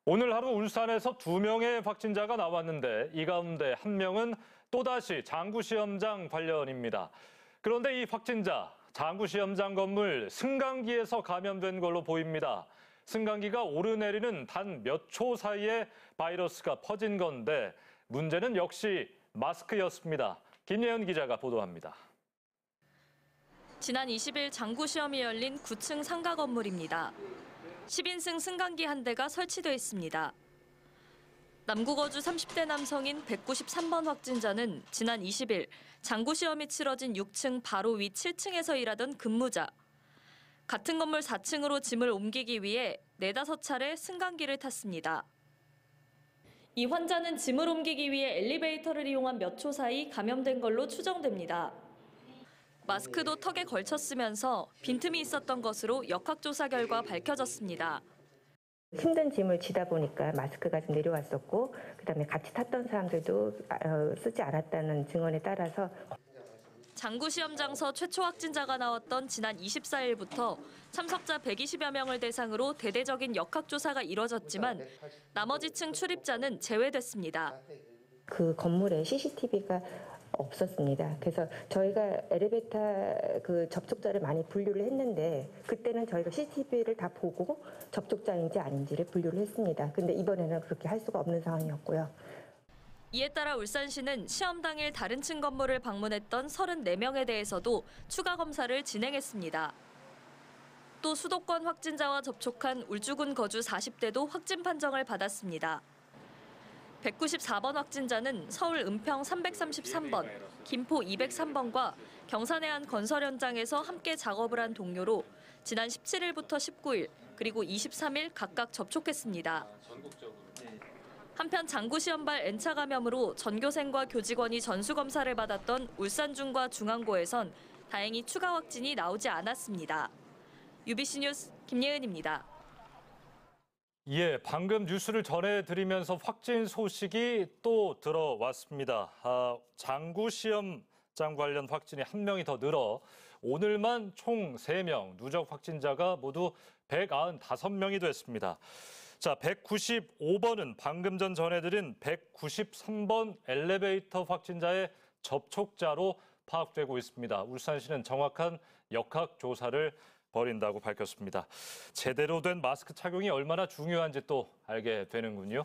오늘 하루 울산에서 2명의 확진자가 나왔는데 이 가운데 1명은 또다시 장구시험장 관련입니다. 그런데 이 확진자, 장구시험장 건물 승강기에서 감염된 걸로 보입니다. 승강기가 오르내리는 단 몇 초 사이에 바이러스가 퍼진 건데 문제는 역시 마스크였습니다. 김예은 기자가 보도합니다. 지난 20일 장구시험이 열린 9층 상가 건물입니다. 10인승 승강기 한 대가 설치돼 있습니다. 남구거주 30대 남성인 193번 확진자는 지난 20일 장구시험이 치러진 6층 바로 위 7층에서 일하던 근무자. 같은 건물 4층으로 짐을 옮기기 위해 4-5차례 승강기를 탔습니다. 이 환자는 짐을 옮기기 위해 엘리베이터를 이용한 몇 초 사이 감염된 걸로 추정됩니다. 마스크도 턱에 걸쳤으면서 빈틈이 있었던 것으로 역학조사 결과 밝혀졌습니다. 힘든 짐을 지다 보니까 마스크가 좀 내려왔었고 그다음에 같이 탔던 사람들도 쓰지 않았다는 증언에 따라서 장구시험장서 최초 확진자가 나왔던 지난 24일부터 참석자 120여 명을 대상으로 대대적인 역학조사가 이뤄졌지만 나머지 층 출입자는 제외됐습니다. 그 건물에 CCTV가 없었습니다. 그래서 저희가 엘리베이터 그 접촉자를 많이 분류를 했는데 그때는 저희가 CCTV를 다 보고 접촉자인지 아닌지를 분류를 했습니다. 근데 이번에는 그렇게 할 수가 없는 상황이었고요. 이에 따라 울산시는 시험 당일 다른 층 건물을 방문했던 34명에 대해서도 추가 검사를 진행했습니다. 또 수도권 확진자와 접촉한 울주군 거주 40대도 확진 판정을 받았습니다. 194번 확진자는 서울 은평 333번, 김포 203번과 경산의 한 건설 현장에서 함께 작업을 한 동료로 지난 17일부터 19일 그리고 23일 각각 접촉했습니다. 한편 장구시험발 N차 감염으로 전교생과 교직원이 전수검사를 받았던 울산중과 중앙고에선 다행히 추가 확진이 나오지 않았습니다. UBC 뉴스 김예은입니다. 예, 방금 뉴스를 전해드리면서 확진 소식이 또 들어왔습니다. 장구시험장 관련 확진이 1명이 더 늘어 오늘만 총 3명, 누적 확진자가 모두 195명이 됐습니다. 자, 195번은 방금 전 전해드린 193번 엘리베이터 확진자의 접촉자로 파악되고 있습니다. 울산시는 정확한 역학조사를 벌인다고 밝혔습니다. 제대로 된 마스크 착용이 얼마나 중요한지 또 알게 되는군요.